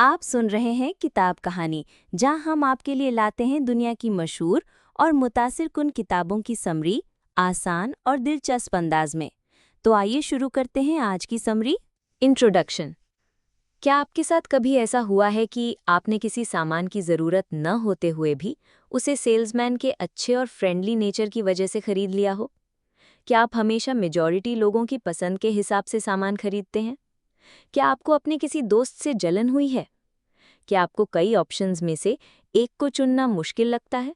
आप सुन रहे हैं किताब कहानी, जहां हम आपके लिए लाते हैं दुनिया की मशहूर और मुतासिरकुन किताबों की समरी, आसान और दिलचस्प अंदाज में। तो आइए शुरू करते हैं आज की समरी। इंट्रोडक्शन। क्या आपके साथ कभी ऐसा हुआ है कि आपने किसी सामान की ज़रूरत न होते हुए भी उसे सेल्समैन के अच्छे और फ्रेंडली नेचर की वजह से खरीद लिया हो? क्या आप हमेशा मेजॉरिटी लोगों की पसंद के हिसाब से सामान खरीदते हैं? क्या आपको अपने किसी दोस्त से जलन हुई है? क्या आपको कई ऑप्शंस में से एक को चुनना मुश्किल लगता है?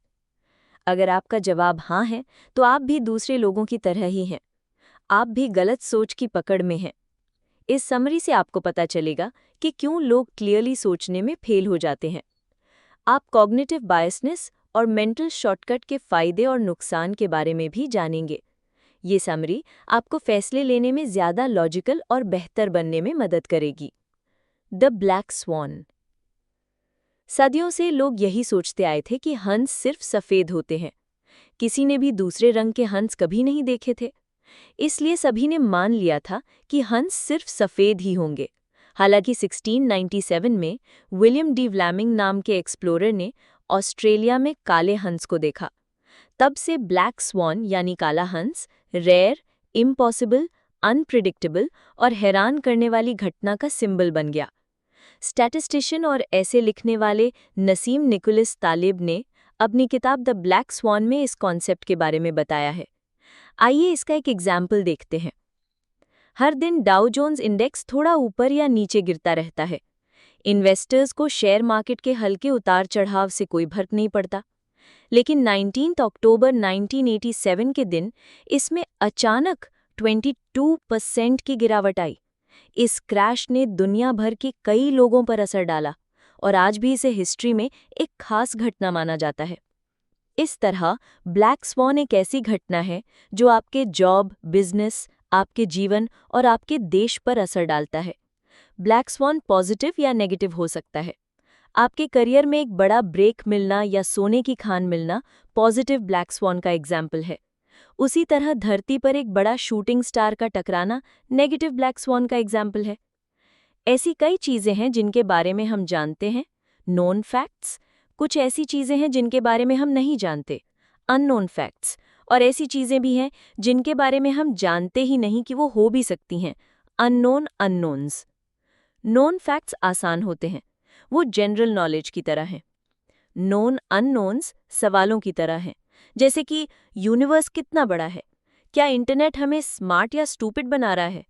अगर आपका जवाब हाँ है, तो आप भी दूसरे लोगों की तरह ही हैं। आप भी गलत सोच की पकड़ में हैं। इस समरी से आपको पता चलेगा कि क्यों लोग क्लियरली सोचने में फेल हो जाते हैं। आप कॉग्निटिव बायसनेस और मेंटल शॉर्टकट के फायदे और नुकसान के बारे में भी जानेंगे। ये समरी आपको फैसले लेने में ज़्यादा लॉजिकल और बेहतर बनने में मदद करेगी। The black sworn. सदियों से लोग यही सोचते आए थे कि हंस सिर्फ सफ़ेद होते हैं। किसी ने भी दूसरे रंग के हंस कभी नहीं देखे थे। इसलिए सभी ने मान लिया था कि हंस सिर्फ सफ़ेद ही होंगे। हालांकि 1697 में विलियम डी व्लैमिंग नाम के एक्सप्लोरर ने ऑस्ट्रेलिया में काले हंस को देखा। तब से ब्लैक स्वॉन यानी काला हंस रेयर, इम्पॉसिबल, अनप्रिडिक्टेबल और हैरान करने वाली घटना का सिंबल बन गया। स्टैटिस्टिशियन और ऐसे लिखने वाले नसीम निकोलस तालिब ने अपनी किताब द ब्लैक स्वॉन में इस कॉन्सेप्ट के बारे में बताया है। आइए इसका एक एग्जाम्पल देखते हैं। हर दिन डाउ जोन्स इंडेक्स थोड़ा ऊपर या नीचे गिरता रहता है। इन्वेस्टर्स को शेयर मार्केट के हल्के उतार चढ़ाव से कोई फर्क नहीं पड़ता। लेकिन 19 अक्टूबर 1987 के दिन इसमें अचानक 22% की गिरावट आई। इस क्रैश ने दुनिया भर के कई लोगों पर असर डाला और आज भी इसे हिस्ट्री में एक खास घटना माना जाता है। इस तरह ब्लैक स्वॉन एक ऐसी घटना है जो आपके जॉब, बिजनेस, आपके जीवन और आपके देश पर असर डालता है। ब्लैक स्वॉन पॉजिटिव या नेगेटिव हो सकता है। आपके करियर में एक बड़ा ब्रेक मिलना या सोने की खान मिलना पॉजिटिव ब्लैक स्वॉन का एग्जाम्पल है। उसी तरह धरती पर एक बड़ा शूटिंग स्टार का टकराना नेगेटिव ब्लैक स्वॉन का एग्जाम्पल है। ऐसी कई चीज़ें हैं जिनके बारे में हम जानते हैं, नोन फैक्ट्स। कुछ ऐसी चीज़ें हैं जिनके बारे में हम नहीं जानते, अननोन फैक्ट्स। और ऐसी चीज़ें भी हैं जिनके बारे में हम जानते ही नहीं कि वो हो भी सकती हैं, अननोन अननोन्स। नोन फैक्ट्स आसान होते हैं, वो जनरल नॉलेज की तरह हैं। नोन अननोन्स सवालों की तरह हैं, जैसे कि यूनिवर्स कितना बड़ा है, क्या इंटरनेट हमें स्मार्ट या स्टूपिड बना रहा है।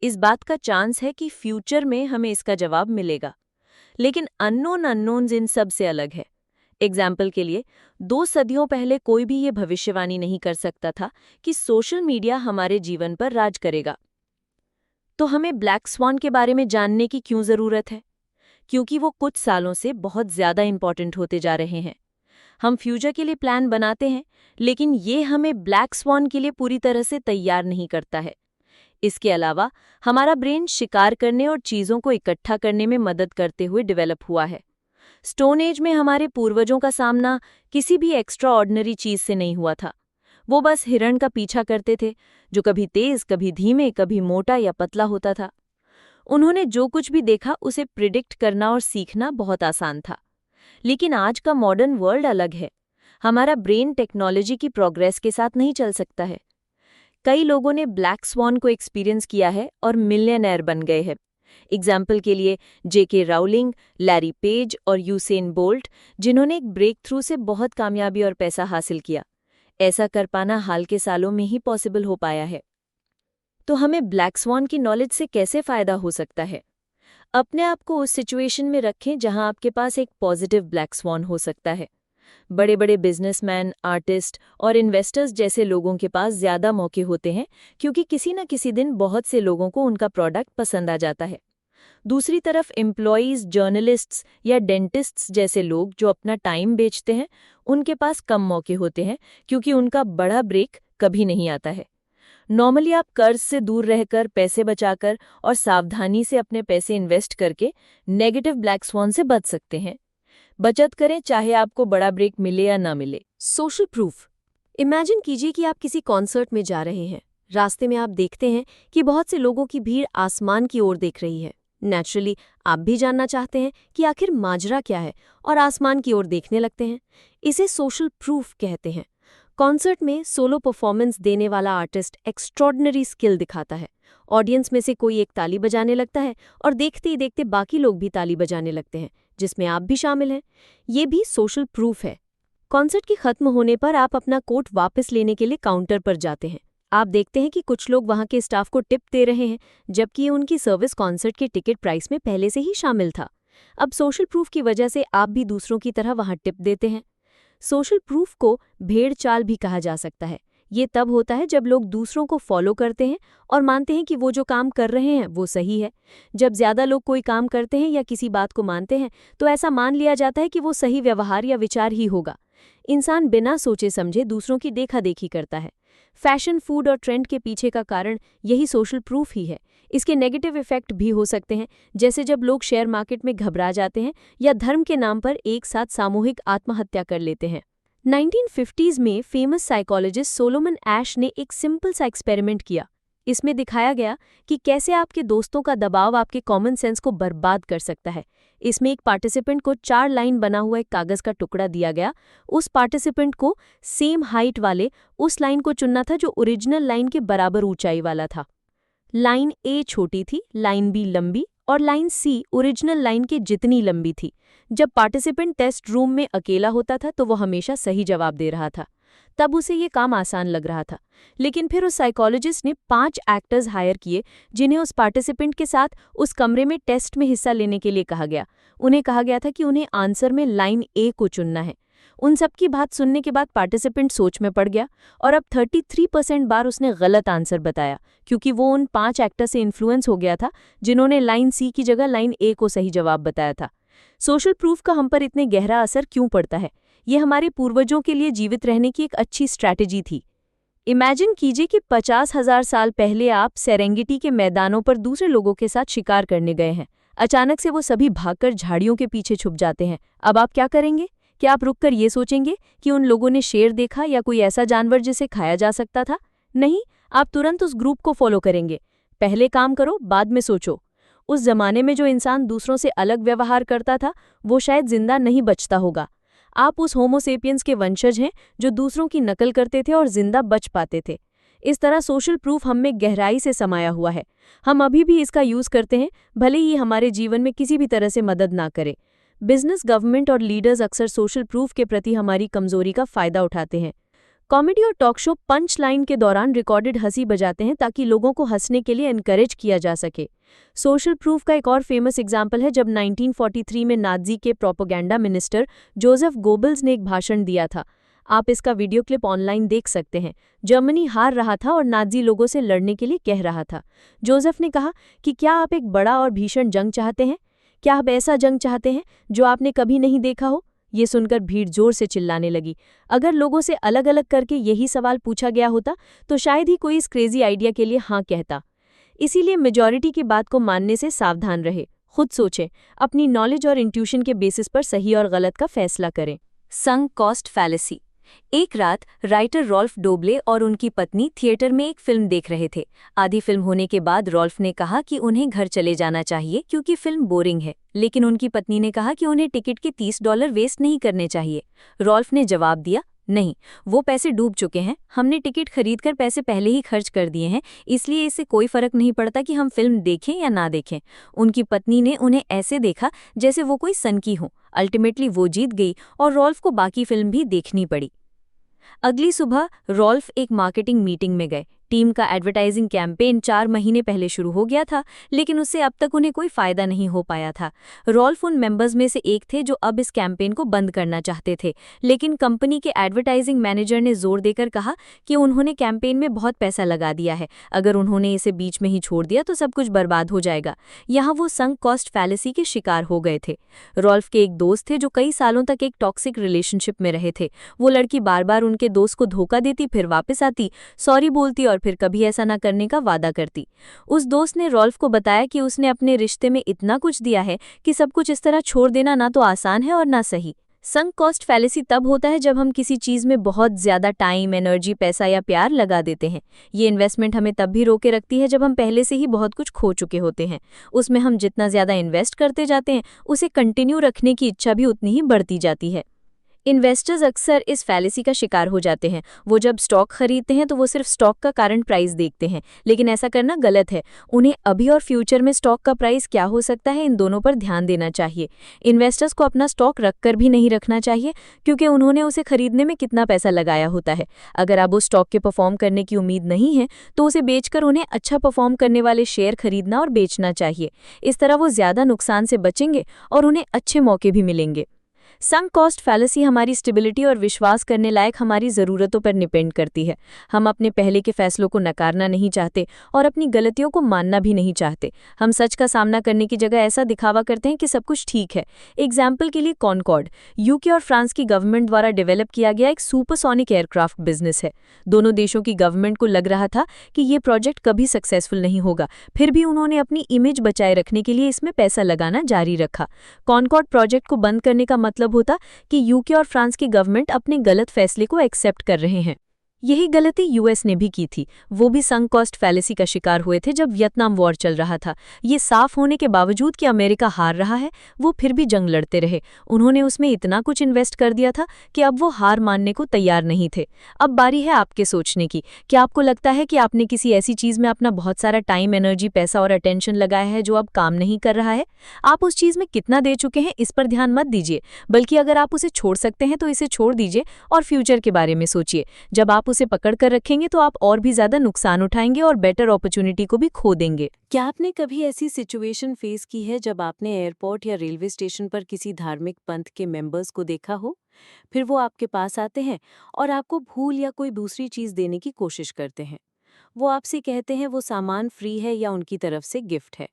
इस बात का चांस है कि फ्यूचर में हमें इसका जवाब मिलेगा। लेकिन अननोन अननोन्स इन सब से अलग है। एग्जाम्पल के लिए 2 सदियों पहले कोई भी ये भविष्यवाणी नहीं कर सकता था कि सोशल मीडिया हमारे जीवन पर राज करेगा। तो हमें ब्लैक स्वॉन के बारे में जानने की क्यों ज़रूरत है? क्योंकि वो कुछ सालों से बहुत ज़्यादा इंपॉर्टेंट होते जा रहे हैं। हम फ्यूचर के लिए प्लान बनाते हैं, लेकिन ये हमें ब्लैक स्वॉन के लिए पूरी तरह से तैयार नहीं करता है। इसके अलावा हमारा ब्रेन शिकार करने और चीज़ों को इकट्ठा करने में मदद करते हुए डेवलप हुआ है। स्टोन एज में हमारे पूर्वजों का सामना किसी भी एक्स्ट्रा ऑर्डिनरी चीज़ से नहीं हुआ था। वो बस हिरण का पीछा करते थे, जो कभी तेज़, कभी धीमे, कभी मोटा या पतला होता था। उन्होंने जो कुछ भी देखा उसे प्रिडिक्ट करना और सीखना बहुत आसान था। लेकिन आज का मॉडर्न वर्ल्ड अलग है। हमारा ब्रेन टेक्नोलॉजी की प्रोग्रेस के साथ नहीं चल सकता है। कई लोगों ने ब्लैक स्वॉन को एक्सपीरियंस किया है और मिलियनेयर बन गए हैं। एग्जाम्पल के लिए जेके राउलिंग, लैरी पेज और यूसेन बोल्ट, जिन्होंने एक ब्रेक थ्रू से बहुत कामयाबी और पैसा हासिल किया। ऐसा कर पाना हाल के सालों में ही पॉसिबल हो पाया है। तो हमें ब्लैक स्वॉन की नॉलेज से कैसे फ़ायदा हो सकता है? अपने आप को उस सिचुएशन में रखें जहां आपके पास एक पॉजिटिव ब्लैक स्वॉन हो सकता है। बड़े बड़े बिजनेसमैन, आर्टिस्ट और इन्वेस्टर्स जैसे लोगों के पास ज़्यादा मौके होते हैं, क्योंकि किसी न किसी दिन बहुत से लोगों को उनका प्रोडक्ट पसंद आ जाता है। दूसरी तरफ एम्प्लॉयज़, जर्नलिस्ट्स या डेंटिस्ट्स जैसे लोग जो अपना टाइम बेचते हैं, उनके पास कम मौके होते हैं, क्योंकि उनका बड़ा ब्रेक कभी नहीं आता है। नॉर्मली आप कर्ज से दूर रहकर, पैसे बचाकर और सावधानी से अपने पैसे इन्वेस्ट करके नेगेटिव ब्लैक स्वॉन से बच सकते हैं। बचत करें, चाहे आपको बड़ा ब्रेक मिले या ना मिले। Social proof. इमेजिन कीजिए कि आप किसी कॉन्सर्ट में जा रहे हैं। रास्ते में आप देखते हैं कि बहुत से लोगों की भीड़ आसमान की ओर देख रही है। नेचुरली आप भी जानना चाहते हैं कि आखिर माजरा क्या है और आसमान की ओर देखने लगते हैं। इसे सोशल प्रूफ कहते हैं। कॉन्सर्ट में सोलो परफॉर्मेंस देने वाला आर्टिस्ट एक्स्ट्रॉर्डिनरी स्किल दिखाता है। ऑडियंस में से कोई एक ताली बजाने लगता है और देखते ही देखते बाकी लोग भी ताली बजाने लगते हैं, जिसमें आप भी शामिल हैं। ये भी सोशल प्रूफ है। कॉन्सर्ट की खत्म होने पर आप अपना कोट वापस लेने के लिए काउंटर पर जाते हैं। आप देखते हैं कि कुछ लोग वहां के स्टाफ को टिप दे रहे हैं, जबकि उनकी सर्विस कॉन्सर्ट के टिकट प्राइस में पहले से ही शामिल था। अब सोशल प्रूफ की वजह से आप भी दूसरों की तरह वहां टिप देते हैं। सोशल प्रूफ को भेड़ चाल भी कहा जा सकता है। ये तब होता है जब लोग दूसरों को फॉलो करते हैं और मानते हैं कि वो जो काम कर रहे हैं वो सही है। जब ज्यादा लोग कोई काम करते हैं या किसी बात को मानते हैं तो ऐसा मान लिया जाता है कि वो सही व्यवहार या विचार ही होगा। इंसान बिना सोचे समझे दूसरों की देखा-देखी करता है। फैशन, फूड और ट्रेंड के पीछे का कारण यही सोशल प्रूफ ही है। इसके नेगेटिव इफेक्ट भी हो सकते हैं, जैसे जब लोग शेयर मार्केट में घबरा जाते हैं या धर्म के नाम पर एक साथ सामूहिक आत्महत्या कर लेते हैं। 1950s में फेमस साइकोलॉजिस्ट सोलोमन एश ने एक सिंपल सा एक्सपेरिमेंट किया। इसमें दिखाया गया कि कैसे आपके दोस्तों का दबाव आपके कॉमन सेंस को बर्बाद कर सकता है। इसमें एक पार्टिसिपेंट को 4 लाइन बना हुआ एक कागज का टुकड़ा दिया गया। उस पार्टिसिपेंट को सेम हाइट वाले उस लाइन को चुनना था जो ओरिजिनल लाइन के बराबर ऊंचाई वाला था। लाइन ए छोटी थी, लाइन बी लंबी और लाइन सी ओरिजिनल लाइन के जितनी लंबी थी। जब पार्टिसिपेंट टेस्ट रूम में अकेला होता था तो वो हमेशा सही जवाब दे रहा था। तब उसे ये काम आसान लग रहा था। लेकिन फिर उस साइकोलॉजिस्ट ने 5 एक्टर्स हायर किए, जिन्हें उस पार्टिसिपेंट के साथ उस कमरे में टेस्ट में हिस्सा लेने के लिए कहा गया। उन्हें कहा गया था कि उन्हें आंसर में लाइन ए को चुनना है। उन सबकी बात सुनने के बाद पार्टिसिपेंट सोच में पड़ गया और अब 33% बार उसने गलत आंसर बताया, क्योंकि वो उन 5 एक्टर से इन्फ्लुएंस हो गया था जिन्होंने लाइन सी की जगह लाइन ए को सही जवाब बताया था। सोशल प्रूफ का हम पर इतने गहरा असर क्यों पड़ता है? ये हमारे पूर्वजों के लिए जीवित रहने की एक अच्छी स्ट्रैटेजी थी। इमेजिन कीजिए कि 50,000 साल पहले आप सेरेंगेटी के मैदानों पर दूसरे लोगों के साथ शिकार करने गए हैं। अचानक से वो सभी भागकर झाड़ियों के पीछे छुप जाते हैं। अब आप क्या करेंगे? क्या आप रुककर ये सोचेंगे कि उन लोगों ने शेर देखा या कोई ऐसा जानवर जिसे खाया जा सकता था? नहीं, आप तुरंत उस ग्रुप को फॉलो करेंगे। पहले काम करो, बाद में सोचो। उस जमाने में जो इंसान दूसरों से अलग व्यवहार करता था, वो शायद जिंदा नहीं बचता होगा। आप उस होमोसेपियंस के वंशज हैं जो दूसरों की नकल करते थे और जिंदा बच पाते थे। इस तरह सोशल प्रूफ हम में गहराई से समाया हुआ है। हम अभी भी इसका यूज करते हैं, भले ही हमारे जीवन में किसी भी तरह से मदद ना करे। बिजनेस, गवर्नमेंट और लीडर्स अक्सर सोशल प्रूफ के प्रति हमारी कमजोरी का फायदा उठाते हैं। कॉमेडी और टॉक शो पंच लाइन के दौरान रिकॉर्डेड हंसी बजाते हैं ताकि लोगों को हंसने के लिए एनकरेज किया जा सके। सोशल प्रूफ का एक और फेमस एग्जाम्पल है जब 1943 में नाजी के प्रोपेगेंडा मिनिस्टर जोसेफ गोबल्स ने एक भाषण दिया था। आप इसका वीडियो क्लिप ऑनलाइन देख सकते हैं। जर्मनी हार रहा था और नाजी लोगों से लड़ने के लिए कह रहा था। जोसेफ ने कहा कि क्या आप एक बड़ा और भीषण जंग चाहते हैं? क्या आप ऐसा जंग चाहते हैं जो आपने कभी नहीं देखा हो? ये सुनकर भीड़ जोर से चिल्लाने लगी। अगर लोगों से अलग अलग करके यही सवाल पूछा गया होता तो शायद ही कोई इस क्रेजी आइडिया के लिए हाँ कहता। इसीलिए मेजॉरिटी की बात को मानने से सावधान रहे। खुद सोचें, अपनी नॉलेज और इंट्यूशन के बेसिस पर सही और गलत का फैसला करें। Sunk cost fallacy. एक रात राइटर रॉल्फ डोबले और उनकी पत्नी थिएटर में एक फिल्म देख रहे थे। आधी फिल्म होने के बाद रॉल्फ ने कहा कि उन्हें घर चले जाना चाहिए क्योंकि फिल्म बोरिंग है, लेकिन उनकी पत्नी ने कहा कि उन्हें टिकट के $30 वेस्ट नहीं करने चाहिए। रॉल्फ ने जवाब दिया, नहीं, वो पैसे डूब चुके हैं। हमने टिकट खरीदकर पैसे पहले ही खर्च कर दिए हैं, इसलिए इससे कोई फर्क नहीं पड़ता कि हम फिल्म देखें या ना देखें। उनकी पत्नी ने उन्हें ऐसे देखा जैसे वो कोई सनकी हो। अल्टीमेटली वो जीत गई और रॉल्फ को बाकी फिल्म भी देखनी पड़ी। अगली सुबह रॉल्फ एक मार्केटिंग मीटिंग में गए। टीम का एडवर्टाइजिंग कैंपेन 4 महीने पहले शुरू हो गया था, लेकिन उससे अब तक उन्हें कोई फायदा नहीं हो पाया था। रॉल्फ उन मेंबर्स में से एक थे जो अब इस कैंपेन को बंद करना चाहते थे, लेकिन कंपनी के एडवर्टाइजिंग मैनेजर ने जोर देकर कहा कि उन्होंने कैंपेन में बहुत पैसा लगा दिया है, अगर उन्होंने इसे बीच में ही छोड़ दिया तो सब कुछ बर्बाद हो जाएगा। यहाँ वो संक कॉस्ट फैलेसी के शिकार हो गए थे। रॉल्फ के एक दोस्त थे जो कई सालों तक एक टॉक्सिक रिलेशनशिप में रहे थे। वो लड़की बार बार उनके दोस्त को धोखा देती, फिर वापस आती, सॉरी बोलती और फिर कभी ऐसा ना करने का वादा करती। उस दोस्त ने रॉल्फ को बताया कि उसने अपने रिश्ते में इतना कुछ दिया है कि सब कुछ इस तरह छोड़ देना ना तो आसान है और ना सही। संक कॉस्ट फैलेसी तब होता है जब हम किसी चीज़ में बहुत ज़्यादा टाइम, एनर्जी, पैसा या प्यार लगा देते हैं। ये इन्वेस्टमेंट हमें तब भी रोके रखती है जब हम पहले से ही बहुत कुछ खो चुके होते हैं। उसमें हम जितना ज़्यादा इन्वेस्ट करते जाते हैं, उसे कंटिन्यू रखने की इच्छा भी उतनी ही बढ़ती जाती है। इन्वेस्टर्स अक्सर इस फैलेसी का शिकार हो जाते हैं। वो जब स्टॉक खरीदते हैं तो वो सिर्फ स्टॉक का करंट प्राइस देखते हैं, लेकिन ऐसा करना गलत है। उन्हें अभी और फ्यूचर में स्टॉक का प्राइस क्या हो सकता है, इन दोनों पर ध्यान देना चाहिए। इन्वेस्टर्स को अपना स्टॉक रखकर भी नहीं रखना चाहिए, क्योंकि उन्होंने उसे खरीदने में कितना पैसा लगाया होता है। अगर आप उस स्टॉक के परफॉर्म करने की उम्मीद नहीं है तो उसे बेचकर उन्हें अच्छा परफॉर्म करने वाले शेयर खरीदना और बेचना चाहिए। इस तरह वो ज़्यादा नुकसान से बचेंगे और उन्हें अच्छे मौके भी मिलेंगे। संक कॉस्ट फैलेसी हमारी स्टेबिलिटी और विश्वास करने लायक हमारी ज़रूरतों पर डिपेंड करती है। हम अपने पहले के फैसलों को नकारना नहीं चाहते और अपनी गलतियों को मानना भी नहीं चाहते। हम सच का सामना करने की जगह ऐसा दिखावा करते हैं कि सब कुछ ठीक है। एग्जाम्पल के लिए कॉनकॉर्ड यूके और फ्रांस की गवर्नमेंट द्वारा डेवलप किया गया एक सुपरसोनिक एयरक्राफ्ट बिजनेस है। दोनों देशों की गवर्नमेंट को लग रहा था कि ये प्रोजेक्ट कभी सक्सेसफुल नहीं होगा, फिर भी उन्होंने अपनी इमेज बचाए रखने के लिए इसमें पैसा लगाना जारी रखा। कॉनकॉर्ड प्रोजेक्ट को बंद करने का मतलब होता कि यूके और फ्रांस की गवर्नमेंट अपने गलत फैसले को एक्सेप्ट कर रहे हैं। यही गलती यूएस ने भी की थी। वो भी संक कॉस्ट फैलेसी का शिकार हुए थे जब वियतनाम वॉर चल रहा था। ये साफ होने के बावजूद कि अमेरिका हार रहा है, वो फिर भी जंग लड़ते रहे। उन्होंने उसमें इतना कुछ इन्वेस्ट कर दिया था कि अब वो हार मानने को तैयार नहीं थे। अब बारी है आपके सोचने की। क्या आपको लगता है कि आपने किसी ऐसी चीज़ में अपना बहुत सारा टाइम, एनर्जी, पैसा और अटेंशन लगाया है जो अब काम नहीं कर रहा है? आप उस चीज़ में कितना दे चुके हैं, इस पर ध्यान मत दीजिए, बल्कि अगर आप उसे छोड़ सकते हैं तो इसे छोड़ दीजिए और फ्यूचर के बारे में सोचिए। जब आप उसे पकड़ कर रखेंगे तो आप और भी ज्यादा नुकसान उठाएंगे और बेटर अपॉर्चुनिटी को भी खो देंगे। क्या आपने कभी ऐसी सिचुएशन फेस की है जब आपने एयरपोर्ट या रेलवे स्टेशन पर किसी धार्मिक पंथ के मेंबर्स को देखा हो? फिर वो आपके पास आते हैं और आपको फूल या कोई दूसरी चीज़ देने की कोशिश करते हैं। वो आपसे कहते हैं वो सामान फ्री है या उनकी तरफ से गिफ्ट है।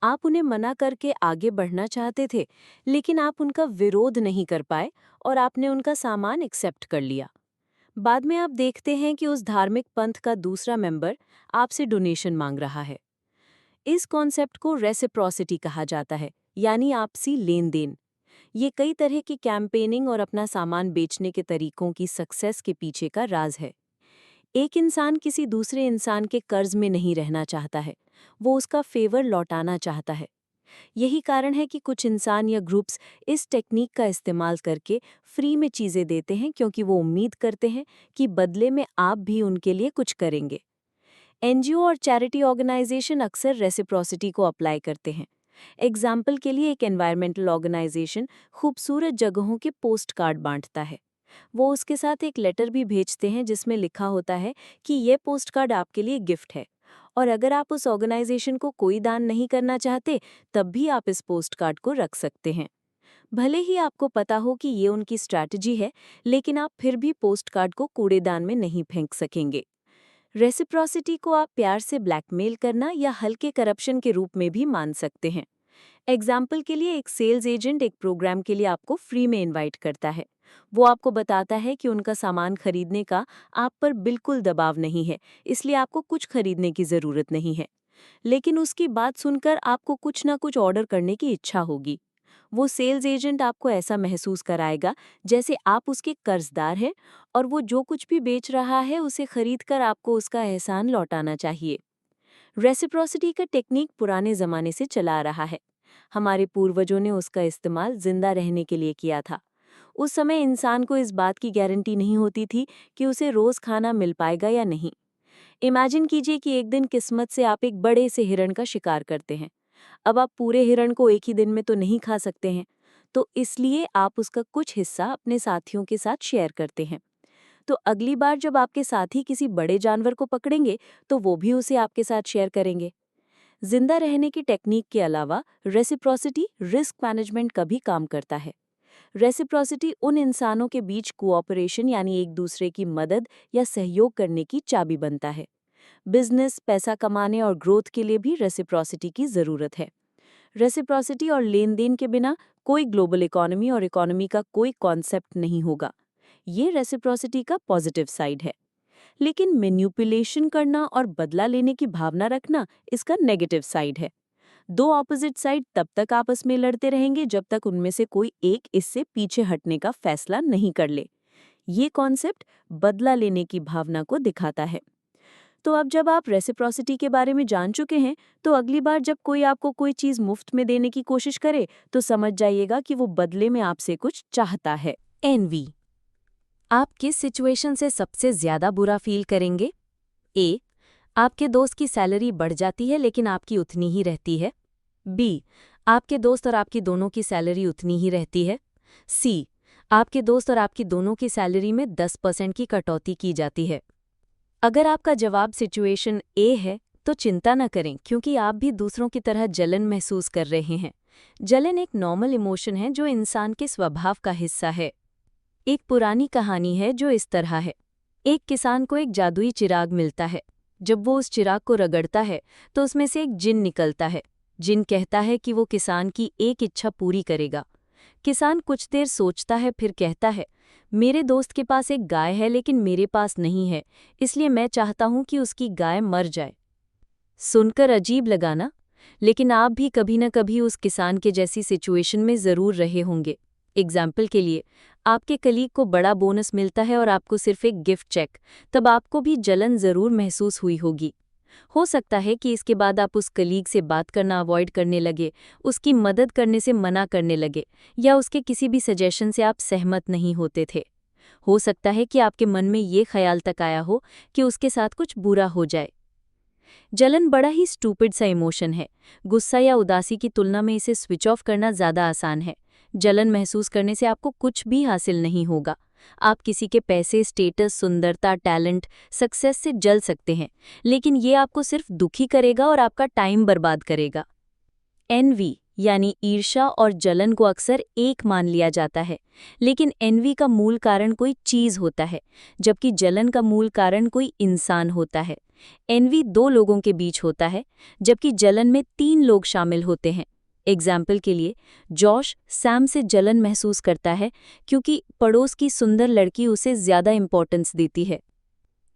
आप उन्हें मना करके आगे बढ़ना चाहते थे, लेकिन आप उनका विरोध नहीं कर पाए और आपने उनका सामान एक्सेप्ट कर लिया। बाद में आप देखते हैं कि उस धार्मिक पंथ का दूसरा मेंबर आपसे डोनेशन मांग रहा है। इस कॉन्सेप्ट को रेसिप्रोसिटी कहा जाता है, यानी आपसी लेन देन। ये कई तरह की कैंपेनिंग और अपना सामान बेचने के तरीकों की सक्सेस के पीछे का राज है। एक इंसान किसी दूसरे इंसान के कर्ज में नहीं रहना चाहता है, वो उसका फेवर लौटाना चाहता है। यही कारण है कि कुछ इंसान या ग्रुप्स इस टेक्निक का इस्तेमाल करके फ्री में चीज़ें देते हैं, क्योंकि वो उम्मीद करते हैं कि बदले में आप भी उनके लिए कुछ करेंगे। एनजीओ और चैरिटी ऑर्गेनाइजेशन अक्सर रेसिप्रोसिटी को अप्लाई करते हैं। एग्जाम्पल के लिए एक एनवायरमेंटल ऑर्गेनाइजेशन खूबसूरत जगहों के पोस्ट कार्ड बांटता है। वो उसके साथ एक लेटर भी भेजते हैं जिसमें लिखा होता है कि ये पोस्ट कार्ड आपके लिए गिफ्ट है, और अगर आप उस ऑर्गेनाइजेशन को कोई दान नहीं करना चाहते तब भी आप इस पोस्ट कार्ड को रख सकते हैं। भले ही आपको पता हो कि ये उनकी स्ट्रैटेजी है, लेकिन आप फिर भी पोस्ट कार्ड को कूड़ेदान में नहीं फेंक सकेंगे। रेसिप्रोसिटी को आप प्यार से ब्लैकमेल करना या हल्के करप्शन के रूप में भी मान सकते हैं। एग्जाम्पल के लिए एक सेल्स एजेंट एक प्रोग्राम के लिए आपको फ्री में इनवाइट करता है। वो आपको बताता है कि उनका सामान खरीदने का आप पर बिल्कुल दबाव नहीं है, इसलिए आपको कुछ खरीदने की ज़रूरत नहीं है। लेकिन उसकी बात सुनकर आपको कुछ ना कुछ ऑर्डर करने की इच्छा होगी। वो सेल्स एजेंट आपको ऐसा महसूस कराएगा जैसे आप उसके कर्जदार हैं और वो जो कुछ भी बेच रहा है उसे खरीदकर आपको उसका एहसान लौटाना चाहिए। रेसिप्रोसिटी का टेक्निक पुराने ज़माने से चला आ रहा है। हमारे पूर्वजों ने उसका इस्तेमाल जिंदा रहने के लिए किया था। उस समय इंसान को इस बात की गारंटी नहीं होती थी कि उसे रोज़ खाना मिल पाएगा या नहीं। इमेजिन कीजिए कि एक दिन किस्मत से आप एक बड़े से हिरण का शिकार करते हैं। अब आप पूरे हिरण को एक ही दिन में तो नहीं खा सकते हैं, तो इसलिए आप उसका कुछ हिस्सा अपने साथियों के साथ शेयर करते हैं। तो अगली बार जब आपके साथी किसी बड़े जानवर को पकड़ेंगे तो वो भी उसे आपके साथ शेयर करेंगे। जिंदा रहने की टेक्निक के अलावा रेसिप्रोसिटी रिस्क मैनेजमेंट का भी काम करता है। रेसिप्रोसिटी उन इंसानों के बीच कोऑपरेशन यानी एक दूसरे की मदद या सहयोग करने की चाबी बनता है। बिजनेस, पैसा कमाने और ग्रोथ के लिए भी रेसिप्रोसिटी की ज़रूरत है। रेसिप्रोसिटी और लेन देन के बिना कोई ग्लोबल इकोनॉमी और इकोनॉमी का कोई कॉन्सेप्ट नहीं होगा। ये रेसिप्रोसिटी का पॉजिटिव साइड है। लेकिन मैनिपुलेशन करना और बदला लेने की भावना रखना इसका नेगेटिव साइड है। दो ऑपोजिट साइड तब तक आपस में लड़ते रहेंगे जब तक उनमें से कोई एक इससे पीछे हटने का फैसला नहीं कर ले। ये कॉन्सेप्ट बदला लेने की भावना को दिखाता है। तो अब जब आप रेसिप्रोसिटी के बारे में जान चुके हैं, तो अगली बार जब कोई आपको कोई चीज मुफ्त में देने की कोशिश करे तो समझ जाइएगा कि वो बदले में आपसे कुछ चाहता है। एनवी। आप किस सिचुएशन से सबसे ज्यादा बुरा फील करेंगे? ए, आपके दोस्त की सैलरी बढ़ जाती है लेकिन आपकी उतनी ही रहती है। बी, आपके दोस्त और आपकी दोनों की सैलरी उतनी ही रहती है। सी, आपके दोस्त और आपकी दोनों की सैलरी में 10% की कटौती की जाती है। अगर आपका जवाब सिचुएशन ए है तो चिंता न करें, क्योंकि आप भी दूसरों की तरह जलन महसूस कर रहे हैं। जलन एक नॉर्मल इमोशन है जो इंसान के स्वभाव का हिस्सा है। एक पुरानी कहानी है जो इस तरह है। एक किसान को एक जादुई चिराग मिलता है। जब वो उस चिराग को रगड़ता है तो उसमें से एक जिन निकलता है। जिन कहता है कि वो किसान की एक इच्छा पूरी करेगा। किसान कुछ देर सोचता है, फिर कहता है, मेरे दोस्त के पास एक गाय है लेकिन मेरे पास नहीं है, इसलिए मैं चाहता हूं कि उसकी गाय मर जाए। सुनकर अजीब लगा ना? लेकिन आप भी कभी न कभी उस किसान के जैसी सिचुएशन में जरूर रहे होंगे। एग्जाम्पल के लिए, आपके कलीग को बड़ा बोनस मिलता है और आपको सिर्फ एक गिफ्ट चेक, तब आपको भी जलन जरूर महसूस हुई होगी। हो सकता है कि इसके बाद आप उस कलीग से बात करना अवॉइड करने लगे, उसकी मदद करने से मना करने लगे, या उसके किसी भी सजेशन से आप सहमत नहीं होते थे। हो सकता है कि आपके मन में ये ख्याल तक आया हो कि उसके साथ कुछ बुरा हो जाए। जलन बड़ा ही स्टूपिड सा इमोशन है। गुस्सा या उदासी की तुलना में इसे स्विच ऑफ करना ज़्यादा आसान है। जलन महसूस करने से आपको कुछ भी हासिल नहीं होगा। आप किसी के पैसे, स्टेटस, सुंदरता, टैलेंट, सक्सेस से जल सकते हैं, लेकिन ये आपको सिर्फ दुखी करेगा और आपका टाइम बर्बाद करेगा। एनवी यानी ईर्ष्या और जलन को अक्सर एक मान लिया जाता है, लेकिन एनवी का मूल कारण कोई चीज़ होता है, जबकि जलन का मूल कारण कोई इंसान होता है। एनवी 2 लोगों के बीच होता है, जबकि जलन में 3 लोग शामिल होते हैं। एग्जाम्पल के लिए, जॉश सैम से जलन महसूस करता है क्योंकि पड़ोस की सुंदर लड़की उसे ज़्यादा इम्पोर्टेंस देती है।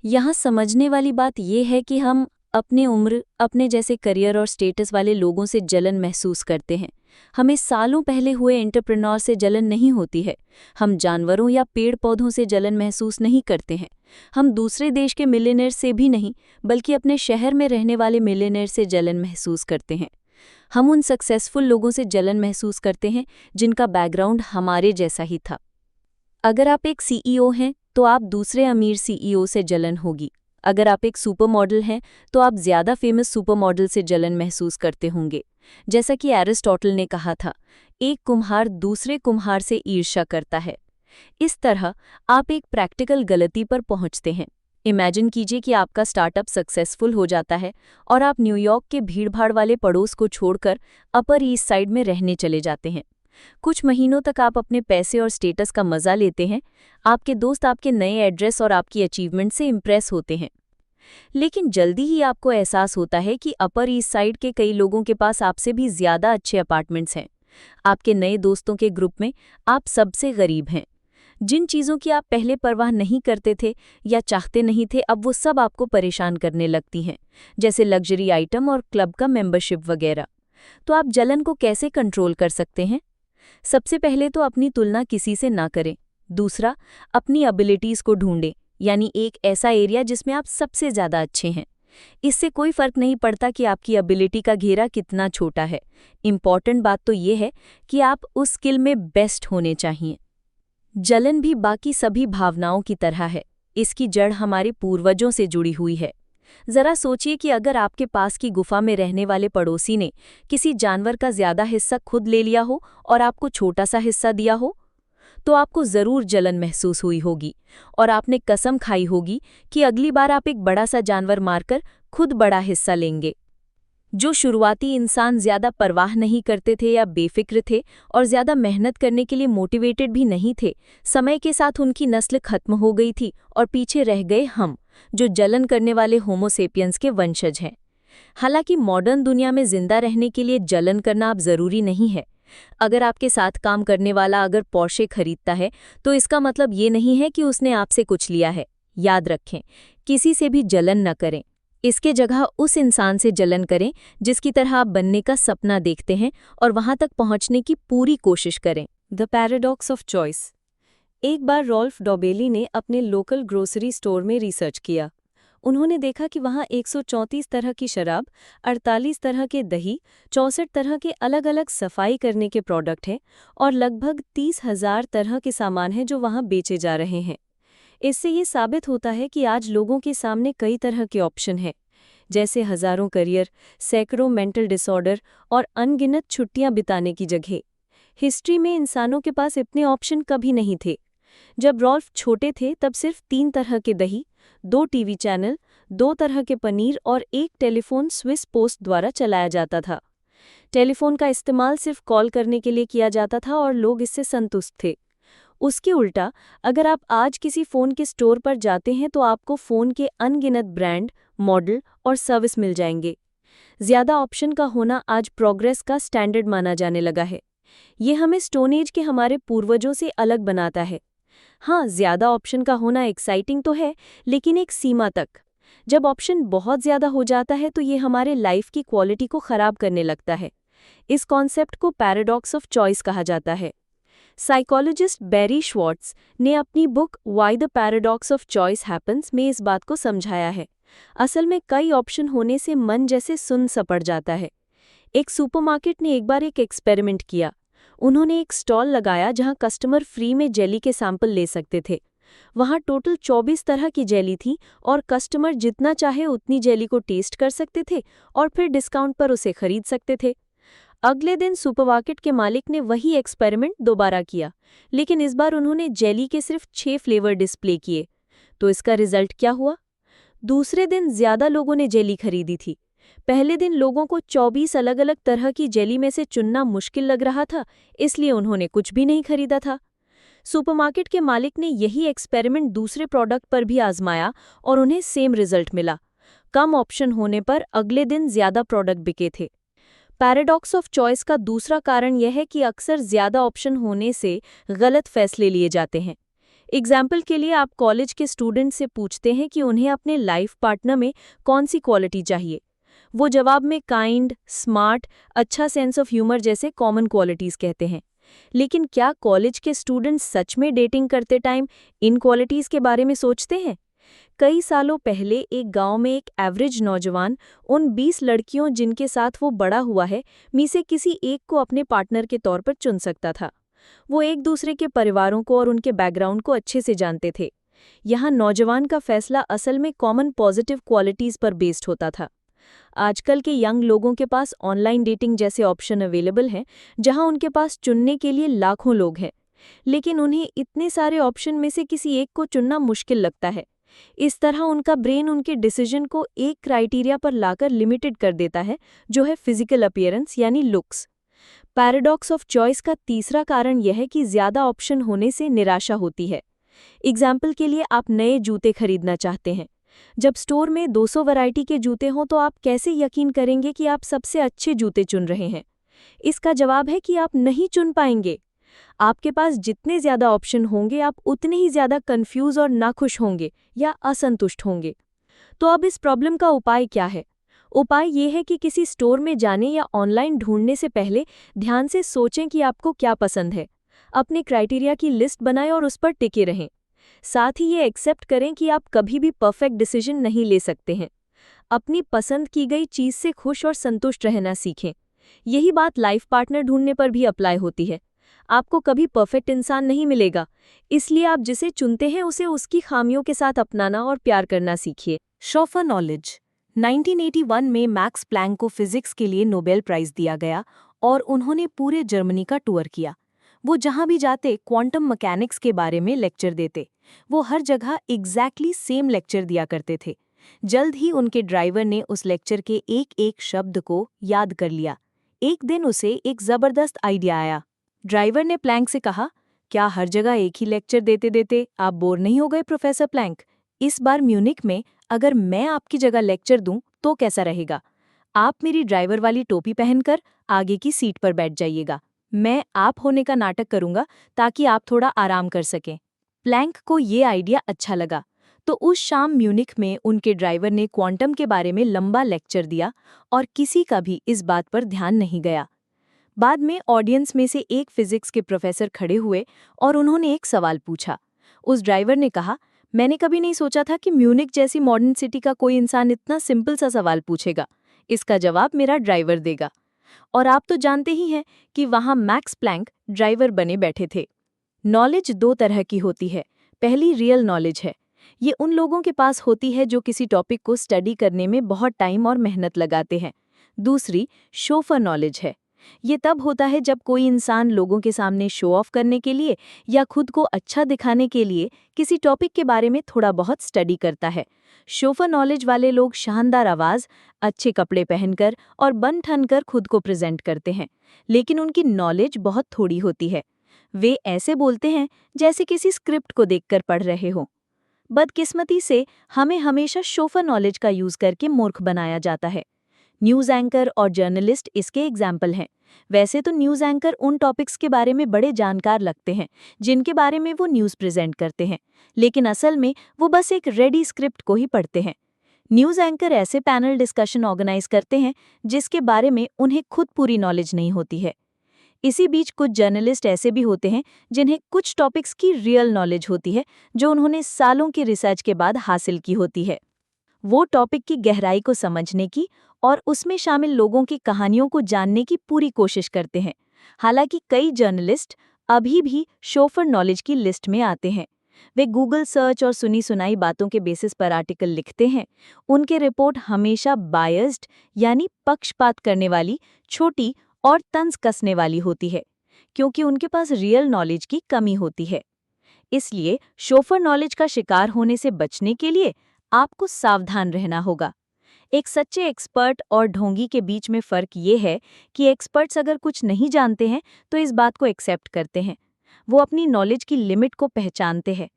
यहाँ समझने वाली बात यह है कि हम अपने उम्र, अपने जैसे करियर और स्टेटस वाले लोगों से जलन महसूस करते हैं। हमें सालों पहले हुए एंटरप्रेन्योर से जलन नहीं होती है। हम जानवरों या पेड़ पौधों से जलन महसूस नहीं करते हैं। हम दूसरे देश के मिलियनेयर से भी नहीं, बल्कि अपने शहर में रहने वाले मिलियनेयर से जलन महसूस करते हैं। हम उन सक्सेसफुल लोगों से जलन महसूस करते हैं जिनका बैकग्राउंड हमारे जैसा ही था। अगर आप एक सीईओ हैं तो आप दूसरे अमीर सीईओ से जलन होगी। अगर आप एक सुपर मॉडल हैं तो आप ज़्यादा फेमस सुपर मॉडल से जलन महसूस करते होंगे। जैसा कि एरिस्टोटल ने कहा था, एक कुम्हार दूसरे कुम्हार से ईर्ष्या करता है। इस तरह आप एक प्रैक्टिकल गलती पर पहुंचते हैं। इमेजिन कीजिए कि आपका स्टार्टअप सक्सेसफुल हो जाता है और आप न्यूयॉर्क के भीड़भाड़ वाले पड़ोस को छोड़कर अपर ईस्ट साइड में रहने चले जाते हैं। कुछ महीनों तक आप अपने पैसे और स्टेटस का मजा लेते हैं। आपके दोस्त आपके नए एड्रेस और आपकी अचीवमेंट से इम्प्रेस होते हैं। लेकिन जल्दी ही आपको एहसास होता है कि अपर ईस्ट साइड के कई लोगों के पास आपसे भी ज़्यादा अच्छे अपार्टमेंट्स हैं। आपके नए दोस्तों के ग्रुप में आप सबसे गरीब हैं। जिन चीज़ों की आप पहले परवाह नहीं करते थे या चाहते नहीं थे, अब वो सब आपको परेशान करने लगती हैं, जैसे लग्जरी आइटम और क्लब का मेंबरशिप वगैरह। तो आप जलन को कैसे कंट्रोल कर सकते हैं? सबसे पहले तो अपनी तुलना किसी से ना करें। दूसरा, अपनी एबिलिटीज़ को ढूंढें, यानी एक ऐसा एरिया जिसमें आप सबसे ज़्यादा अच्छे हैं। इससे कोई फ़र्क नहीं पड़ता कि आपकी एबिलिटी का घेरा कितना छोटा है। इम्पॉर्टेंट बात तो ये है कि आप उस स्किल में बेस्ट होने चाहिए। जलन भी बाकी सभी भावनाओं की तरह है। इसकी जड़ हमारे पूर्वजों से जुड़ी हुई है। जरा सोचिए कि अगर आपके पास की गुफा में रहने वाले पड़ोसी ने किसी जानवर का ज्यादा हिस्सा खुद ले लिया हो और आपको छोटा सा हिस्सा दिया हो, तो आपको जरूर जलन महसूस हुई होगी और आपने कसम खाई होगी कि अगली बार आप एक बड़ा सा जानवर मारकर खुद बड़ा हिस्सा लेंगे। जो शुरुआती इंसान ज्यादा परवाह नहीं करते थे या बेफिक्र थे और ज्यादा मेहनत करने के लिए मोटिवेटेड भी नहीं थे, समय के साथ उनकी नस्ल खत्म हो गई थी और पीछे रह गए हम, जो जलन करने वाले होमोसेपियंस के वंशज हैं। हालांकि मॉडर्न दुनिया में जिंदा रहने के लिए जलन करना अब जरूरी नहीं है। अगर आपके साथ काम करने वाला अगर पोर्शे खरीदता है तो इसका मतलब ये नहीं है कि उसने आपसे कुछ लिया है। याद रखें, किसी से भी जलन न करें। इसके जगह उस इंसान से जलन करें जिसकी तरह आप बनने का सपना देखते हैं और वहां तक पहुंचने की पूरी कोशिश करें। The paradox of choice. एक बार रॉल्फ डॉबेली ने अपने लोकल ग्रोसरी स्टोर में रिसर्च किया। उन्होंने देखा कि वहाँ 134 तरह की शराब, 48 तरह के दही, 64 तरह के अलग अलग सफाई करने के प्रोडक्ट हैं और लगभग 30,000 तरह के सामान हैं जो वहाँ बेचे जा रहे हैं। इससे ये साबित होता है कि आज लोगों के सामने कई तरह के ऑप्शन हैं, जैसे हजारों करियर, सैकड़ों मेंटल डिसऑर्डर और अनगिनत छुट्टियां बिताने की जगह। हिस्ट्री में इंसानों के पास इतने ऑप्शन कभी नहीं थे। जब रॉल्फ छोटे थे तब सिर्फ 3 तरह के दही, 2 टीवी चैनल, 2 तरह के पनीर और एक टेलीफोन स्विस पोस्ट द्वारा चलाया जाता था। टेलीफोन का इस्तेमाल सिर्फ कॉल करने के लिए किया जाता था और लोग इससे संतुष्ट थे। उसके उल्टा, अगर आप आज किसी फ़ोन के स्टोर पर जाते हैं तो आपको फ़ोन के अनगिनत ब्रांड, मॉडल और सर्विस मिल जाएंगे। ज़्यादा ऑप्शन का होना आज प्रोग्रेस का स्टैंडर्ड माना जाने लगा है। ये हमें स्टोन एज के हमारे पूर्वजों से अलग बनाता है। हाँ, ज़्यादा ऑप्शन का होना एक्साइटिंग तो है, लेकिन एक सीमा तक। जब ऑप्शन बहुत ज़्यादा हो जाता है तो ये हमारे लाइफ की क्वालिटी को ख़राब करने लगता है। इस कॉन्सेप्ट को पैराडॉक्स ऑफ चॉइस कहा जाता है। साइकोलॉजिस्ट बैरी श्वार्ट्ज ने अपनी book why the paradox of choice happens में इस बात को समझाया है। असल में कई ऑप्शन होने से मन जैसे सुन्न सा पड़ जाता है। एक सुपरमार्केट ने एक बार एक एक्सपेरिमेंट किया। उन्होंने एक स्टॉल लगाया जहां कस्टमर फ्री में जेली के सैंपल ले सकते थे। वहां टोटल 24 तरह की जेली थी और कस्टमर जितना चाहे उतनी जेली को टेस्ट कर सकते थे और फिर डिस्काउंट पर उसे खरीद सकते थे। अगले दिन सुपरमार्केट के मालिक ने वही एक्सपेरिमेंट दोबारा किया, लेकिन इस बार उन्होंने जेली के सिर्फ 6 फ्लेवर डिस्प्ले किए। तो इसका रिजल्ट क्या हुआ? दूसरे दिन ज्यादा लोगों ने जेली खरीदी थी। पहले दिन लोगों को 24 अलग अलग तरह की जेली में से चुनना मुश्किल लग रहा था, इसलिए उन्होंने कुछ भी नहीं खरीदा था। सुपरमार्केट के मालिक ने यही एक्सपेरिमेंट दूसरे प्रोडक्ट पर भी आजमाया और उन्हें सेम रिजल्ट मिला। कम ऑप्शन होने पर अगले दिन ज्यादा प्रोडक्ट बिके थे। पैराडॉक्स ऑफ चॉइस का दूसरा कारण यह है कि अक्सर ज्यादा ऑप्शन होने से गलत फैसले लिए जाते हैं। एग्जाम्पल के लिए, आप कॉलेज के स्टूडेंट से पूछते हैं कि उन्हें अपने लाइफ पार्टनर में कौन सी क्वालिटी चाहिए। वो जवाब में काइंड, स्मार्ट, अच्छा सेंस ऑफ ह्यूमर जैसे कॉमन क्वालिटीज़ कहते हैं। लेकिन क्या कॉलेज के स्टूडेंट्स सच में डेटिंग करते टाइम इन क्वालिटीज़ के बारे में सोचते हैं? कई सालों पहले एक गांव में एक एवरेज नौजवान उन 20 लड़कियों जिनके साथ वो बड़ा हुआ है में से किसी एक को अपने पार्टनर के तौर पर चुन सकता था। वो एक दूसरे के परिवारों को और उनके बैकग्राउंड को अच्छे से जानते थे। यहाँ नौजवान का फैसला असल में कॉमन पॉजिटिव क्वालिटीज़ पर बेस्ड होता था। आजकल के यंग लोगों के पास ऑनलाइन डेटिंग जैसे ऑप्शन अवेलेबल हैं, जहां उनके पास चुनने के लिए लाखों लोग हैं, लेकिन उन्हें इतने सारे ऑप्शन में से किसी एक को चुनना मुश्किल लगता है। इस तरह उनका ब्रेन उनके डिसीजन को एक क्राइटेरिया पर लाकर लिमिटेड कर देता है, जो है फिजिकल अपीयरेंस यानी लुक्स। पैराडॉक्स ऑफ चॉइस का तीसरा कारण यह है कि ज्यादा ऑप्शन होने से निराशा होती है। एग्जाम्पल के लिए, आप नए जूते खरीदना चाहते हैं। जब स्टोर में 200 वैरायटी के जूते हों तो आप कैसे यकीन करेंगे कि आप सबसे अच्छे जूते चुन रहे हैं? इसका जवाब है कि आप नहीं चुन पाएंगे। आपके पास जितने ज्यादा ऑप्शन होंगे, आप उतने ही ज्यादा कंफ्यूज और नाखुश होंगे या असंतुष्ट होंगे। तो अब इस प्रॉब्लम का उपाय क्या है? उपाय ये है कि किसी स्टोर में जाने या ऑनलाइन ढूंढने से पहले ध्यान से सोचें कि आपको क्या पसंद है। अपने क्राइटेरिया की लिस्ट बनाएं और उस पर टिके रहें। साथ ही ये एक्सेप्ट करें कि आप कभी भी परफेक्ट डिसीजन नहीं ले सकते हैं। अपनी पसंद की गई चीज़ से खुश और संतुष्ट रहना सीखें। यही बात लाइफ पार्टनर ढूंढने पर भी अप्लाई होती है। आपको कभी परफेक्ट इंसान नहीं मिलेगा, इसलिए आप जिसे चुनते हैं उसे उसकी खामियों के साथ अपनाना और प्यार करना सीखिए। Chauffeur knowledge. 1981 में मैक्स प्लैंक को फिजिक्स के लिए नोबेल प्राइज दिया गया और उन्होंने पूरे जर्मनी का टूर किया। वो जहां भी जाते क्वांटम मैकेनिक्स के बारे में लेक्चर देते। वो हर जगह एग्जैक्टली सेम लेक्चर दिया करते थे। जल्द ही उनके ड्राइवर ने उस लेक्चर के एक एक शब्द को याद कर लिया। एक दिन उसे एक जबरदस्त आइडिया आया। ड्राइवर ने प्लैंक से कहा, क्या हर जगह एक ही लेक्चर देते देते आप बोर नहीं हो गए प्रोफेसर प्लैंक? इस बार म्यूनिक में अगर मैं आपकी जगह लेक्चर दूं तो कैसा रहेगा? आप मेरी ड्राइवर वाली टोपी पहनकर आगे की सीट पर बैठ जाइएगा। मैं आप होने का नाटक करूंगा ताकि आप थोड़ा आराम कर सकें। प्लैंक को ये आइडिया अच्छा लगा, तो उस शाम म्यूनिख में उनके ड्राइवर ने क्वांटम के बारे में लंबा लेक्चर दिया और किसी का भी इस बात पर ध्यान नहीं गया। बाद में ऑडियंस में से एक फिजिक्स के प्रोफेसर खड़े हुए और उन्होंने एक सवाल पूछा। उस ड्राइवर ने कहा, मैंने कभी नहीं सोचा था कि म्यूनिख जैसी मॉडर्न सिटी का कोई इंसान इतना सिंपल सा सवाल पूछेगा। इसका जवाब मेरा ड्राइवर देगा। और आप तो जानते ही हैं कि वहाँ मैक्स प्लैंक ड्राइवर बने बैठे थे। नॉलेज दो तरह की होती है। पहली रियल नॉलेज है। ये उन लोगों के पास होती है जो किसी टॉपिक को स्टडी करने में बहुत टाइम और मेहनत लगाते हैं। दूसरी शोफर नॉलेज है। ये तब होता है जब कोई इंसान लोगों के सामने शो ऑफ करने के लिए या खुद को अच्छा दिखाने के लिए किसी टॉपिक के बारे में थोड़ा बहुत स्टडी करता है। शोफर नॉलेज वाले लोग शानदार आवाज़, अच्छे कपड़े पहनकर और बन ठनकर खुद को प्रेजेंट करते हैं, लेकिन उनकी नॉलेज बहुत थोड़ी होती है। वे ऐसे बोलते हैं जैसे किसी स्क्रिप्ट को देखकर पढ़ रहे हों। बदकिस्मती से हमें हमेशा शोफर नॉलेज का यूज़ करके मूर्ख बनाया जाता है। न्यूज़ एंकर और जर्नलिस्ट इसके एग्जाम्पल हैं। वैसे तो न्यूज़ एंकर उन टॉपिक्स के बारे में बड़े जानकार लगते हैं जिनके बारे में वो न्यूज़ प्रेजेंट करते हैं, लेकिन असल में वो बस एक रेडी स्क्रिप्ट को ही पढ़ते हैं। न्यूज़ एंकर ऐसे पैनल डिस्कशन ऑर्गेनाइज करते हैं जिसके बारे में उन्हें खुद पूरी नॉलेज नहीं होती है। इसी बीच कुछ जर्नलिस्ट ऐसे भी होते हैं जिन्हें कुछ टॉपिक्स की रियल नॉलेज होती है जो उन्होंने सालों की रिसर्च के बाद हासिल की होती है। वो टॉपिक की गहराई को समझने की और उसमें शामिल लोगों की कहानियों को जानने की पूरी कोशिश करते हैं। हालांकि कई जर्नलिस्ट अभी भी शोफर नॉलेज की लिस्ट में आते हैं। वे गूगल सर्च और सुनी सुनाई बातों के बेसिस पर आर्टिकल लिखते हैं। उनके रिपोर्ट हमेशा बायस्ड यानी पक्षपात करने वाली, छोटी और तंज कसने वाली होती है, क्योंकि उनके पास रियल नॉलेज की कमी होती है। इसलिए शोफर नॉलेज का शिकार होने से बचने के लिए आपको सावधान रहना होगा। एक सच्चे एक्सपर्ट और ढोंगी के बीच में फ़र्क ये है कि एक्सपर्ट्स अगर कुछ नहीं जानते हैं तो इस बात को एक्सेप्ट करते हैं। वो अपनी नॉलेज की लिमिट को पहचानते हैं।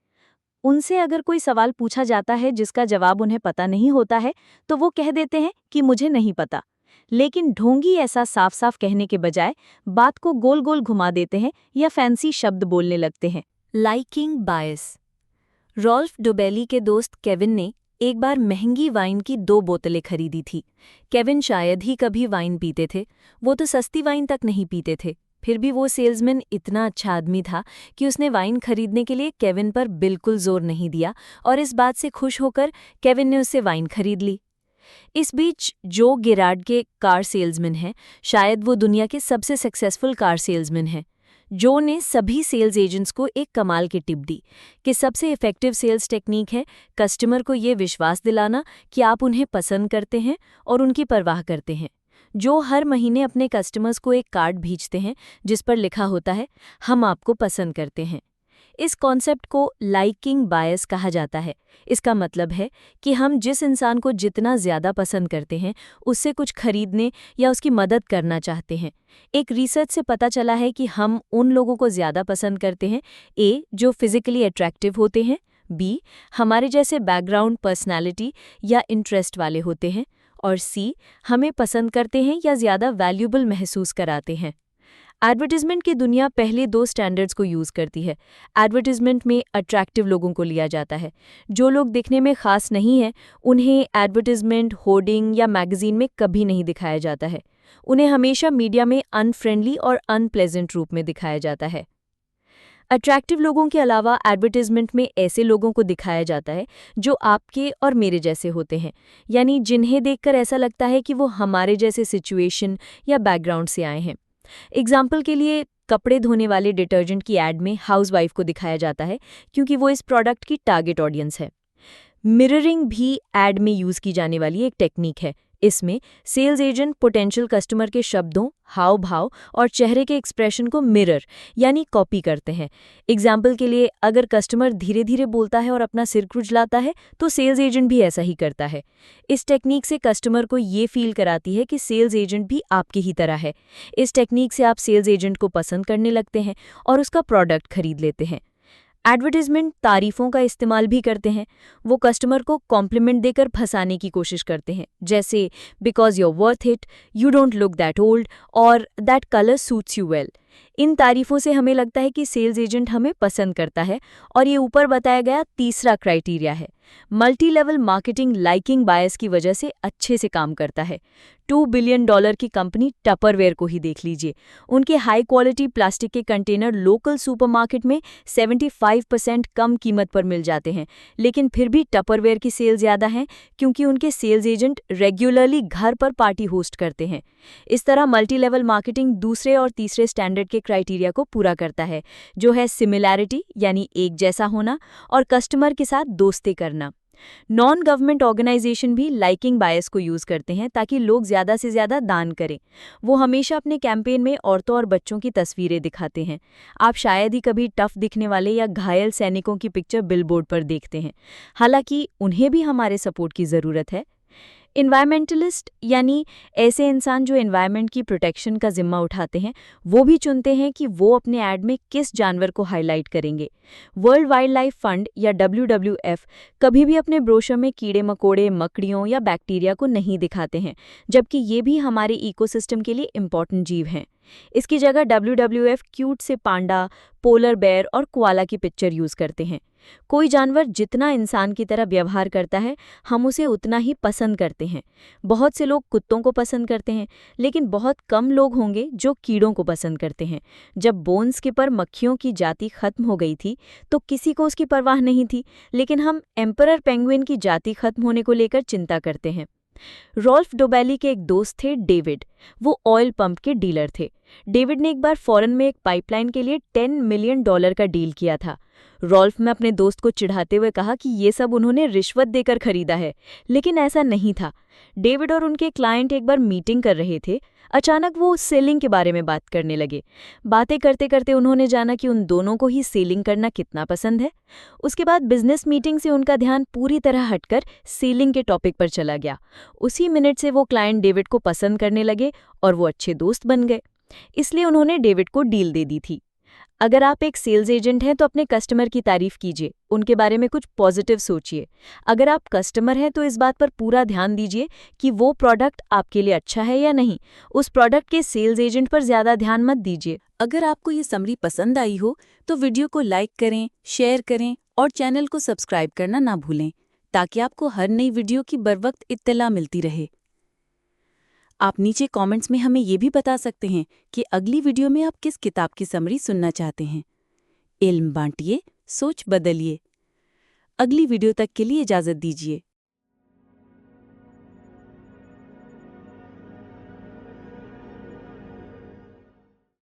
उनसे अगर कोई सवाल पूछा जाता है जिसका जवाब उन्हें पता नहीं होता है तो वो कह देते हैं कि मुझे नहीं पता। लेकिन ढोंगी ऐसा साफ साफ कहने के बजाय बात को गोल गोल घुमा देते हैं या फैंसी शब्द बोलने लगते हैं। लाइकिंग बायस। रॉल्फ डोबेली के दोस्त केविन ने एक बार महंगी वाइन की 2 बोतलें खरीदी थी। केविन शायद ही कभी वाइन पीते थे, वो तो सस्ती वाइन तक नहीं पीते थे। फिर भी वो सेल्समैन इतना अच्छा आदमी था कि उसने वाइन खरीदने के लिए केविन पर बिल्कुल जोर नहीं दिया और इस बात से खुश होकर केविन ने उससे वाइन खरीद ली। इस बीच जो गिरार्ड के कार सेल्समैन हैं, शायद वो दुनिया के सबसे सक्सेसफुल कार सेल्समैन हैं। जो ने सभी सेल्स एजेंट्स को एक कमाल की टिप दी कि सबसे इफेक्टिव सेल्स टेक्निक है कस्टमर को ये विश्वास दिलाना कि आप उन्हें पसंद करते हैं और उनकी परवाह करते हैं। जो हर महीने अपने कस्टमर्स को एक कार्ड भेजते हैं जिस पर लिखा होता है, हम आपको पसंद करते हैं। इस कॉन्सेप्ट को लाइकिंग बायस कहा जाता है। इसका मतलब है कि हम जिस इंसान को जितना ज़्यादा पसंद करते हैं उससे कुछ खरीदने या उसकी मदद करना चाहते हैं। एक रिसर्च से पता चला है कि हम उन लोगों को ज़्यादा पसंद करते हैं, ए, जो फिजिकली अट्रैक्टिव होते हैं, बी, हमारे जैसे बैकग्राउंड, पर्सनैलिटी या इंटरेस्ट वाले होते हैं, और सी, हमें पसंद करते हैं या ज़्यादा वैल्यूबल महसूस कराते हैं। एडवर्टाइजमेंट की दुनिया पहले 2 स्टैंडर्ड्स को यूज़ करती है। एडवर्टाइजमेंट में अट्रैक्टिव लोगों को लिया जाता है। जो लोग दिखने में खास नहीं हैं, उन्हें एडवर्टाइजमेंट, होर्डिंग या मैगजीन में कभी नहीं दिखाया जाता है। उन्हें हमेशा मीडिया में अनफ्रेंडली और अनप्लेजेंट रूप में दिखाया जाता है। अट्रैक्टिव लोगों के अलावा एडवर्टाइजमेंट में ऐसे लोगों को दिखाया जाता है जो आपके और मेरे जैसे होते हैं, यानी जिन्हें देखकर ऐसा लगता है कि वो हमारे जैसे सिचुएशन या बैकग्राउंड से आए हैं। एग्जाम्पल के लिए कपड़े धोने वाले डिटर्जेंट की एड में हाउसवाइफ को दिखाया जाता है क्योंकि वो इस प्रोडक्ट की टारगेट ऑडियंस है। मिररिंग भी एड में यूज़ की जाने वाली एक टेक्निक है। इसमें सेल्स एजेंट पोटेंशियल कस्टमर के शब्दों, हाव भाव और चेहरे के एक्सप्रेशन को मिरर यानी कॉपी करते हैं। एग्जाम्पल के लिए अगर कस्टमर धीरे धीरे बोलता है और अपना सिर खुजलाता है तो सेल्स एजेंट भी ऐसा ही करता है। इस टेक्निक से कस्टमर को ये फील कराती है कि सेल्स एजेंट भी आपकी ही तरह है। इस टेक्निक से आप सेल्स एजेंट को पसंद करने लगते हैं और उसका प्रोडक्ट खरीद लेते हैं। एडवर्टाइजमेंट तारीफों का इस्तेमाल भी करते हैं। वो कस्टमर को कॉम्प्लीमेंट देकर फंसाने की कोशिश करते हैं, जैसे because you are worth it, you don't look that old और that colour suits you well. इन तारीफों से हमें लगता है कि सेल्स एजेंट हमें पसंद करता है, और ये ऊपर बताया गया तीसरा क्राइटेरिया है। मल्टी लेवल मार्केटिंग लाइकिंग बायस की वजह से अच्छे से काम करता है। $2 बिलियन की कंपनी टपरवेयर को ही देख लीजिए। उनके हाई क्वालिटी प्लास्टिक के कंटेनर लोकल सुपरमार्केट में 75% कम कीमत पर मिल जाते हैं, लेकिन फिर भी टपरवेयर की सेल ज़्यादा हैं क्योंकि उनके सेल्स एजेंट रेगुलरली घर पर पार्टी होस्ट करते हैं। इस तरह मल्टी लेवल मार्केटिंग दूसरे और तीसरे स्टैंडर्ड के क्राइटेरिया को पूरा करता है, जो है सिमिलैरिटी यानी एक जैसा होना और कस्टमर के साथ दोस्ती करना। नॉन गवर्नमेंट ऑर्गेनाइजेशन भी लाइकिंग बायस को यूज करते हैं ताकि लोग ज्यादा से ज्यादा दान करें। वो हमेशा अपने कैंपेन में औरतों और बच्चों की तस्वीरें दिखाते हैं। आप शायद ही कभी टफ दिखने वाले या घायल सैनिकों की पिक्चर बिलबोर्ड पर देखते हैं, हालांकि उन्हें भी हमारे सपोर्ट की जरूरत है। इन्वायरमेंटलिस्ट यानी ऐसे इंसान जो एनवायरनमेंट की प्रोटेक्शन का जिम्मा उठाते हैं, वो भी चुनते हैं कि वो अपने ऐड में किस जानवर को हाईलाइट करेंगे। वर्ल्ड वाइल्ड लाइफ फंड या WWF कभी भी अपने ब्रोशर में कीड़े मकोड़े, मकड़ियों या बैक्टीरिया को नहीं दिखाते हैं, जबकि ये भी हमारे इकोसिस्टम के लिए इम्पॉर्टेंट जीव हैं। इसकी जगह WWF क्यूट से पांडा, पोलर बेयर और कोआला की पिक्चर यूज करते हैं। कोई जानवर जितना इंसान की तरह व्यवहार करता है, हम उसे उतना ही पसंद करते हैं। बहुत से लोग कुत्तों को पसंद करते हैं, लेकिन बहुत कम लोग होंगे जो कीड़ों को पसंद करते हैं। जब बोन स्किपर मक्खियों की जाति खत्म हो गई थी तो किसी को उसकी परवाह नहीं थी, लेकिन हम एम्परर पेंगुइन की जाति खत्म होने को लेकर चिंता करते हैं। रॉल्फ डोबेली के एक दोस्त थे डेविड। वो ऑयल पंप के डीलर थे। डेविड ने एक बार फॉरेन में एक पाइपलाइन के लिए $10 मिलियन का डील किया था। रॉल्फ ने अपने दोस्त को चिढ़ाते हुए कहा कि ये सब उन्होंने रिश्वत देकर खरीदा है, लेकिन ऐसा नहीं था। डेविड और उनके क्लाइंट एक बार मीटिंग कर रहे थे। अचानक वो सेलिंग के बारे में बात करने लगे। बातें करते करते उन्होंने जाना कि उन दोनों को ही सेलिंग करना कितना पसंद है। उसके बाद बिजनेस मीटिंग से उनका ध्यान पूरी तरह हटकर सेलिंग के टॉपिक पर चला गया। उसी मिनट से वो क्लाइंट डेविड को पसंद करने लगे और वो अच्छे दोस्त बन गए। इसलिए उन्होंने डेविड को डील दे दी थी। अगर आप एक सेल्स एजेंट हैं तो अपने कस्टमर की तारीफ कीजिए, उनके बारे में कुछ पॉजिटिव सोचिए। अगर आप कस्टमर हैं तो इस बात पर पूरा ध्यान दीजिए कि वो प्रोडक्ट आपके लिए अच्छा है या नहीं। उस प्रोडक्ट के सेल्स एजेंट पर ज़्यादा ध्यान मत दीजिए। अगर आपको ये समरी पसंद आई हो तो वीडियो को लाइक करें, शेयर करें और चैनल को सब्सक्राइब करना ना भूलें, ताकि आपको हर नई वीडियो की बरवक्त इत्तला मिलती रहे। आप नीचे कमेंट्स में हमें ये भी बता सकते हैं कि अगली वीडियो में आप किस किताब की समरी सुनना चाहते हैं। इल्म बांटिए, सोच बदलिए। अगली वीडियो तक के लिए इजाज़त दीजिए।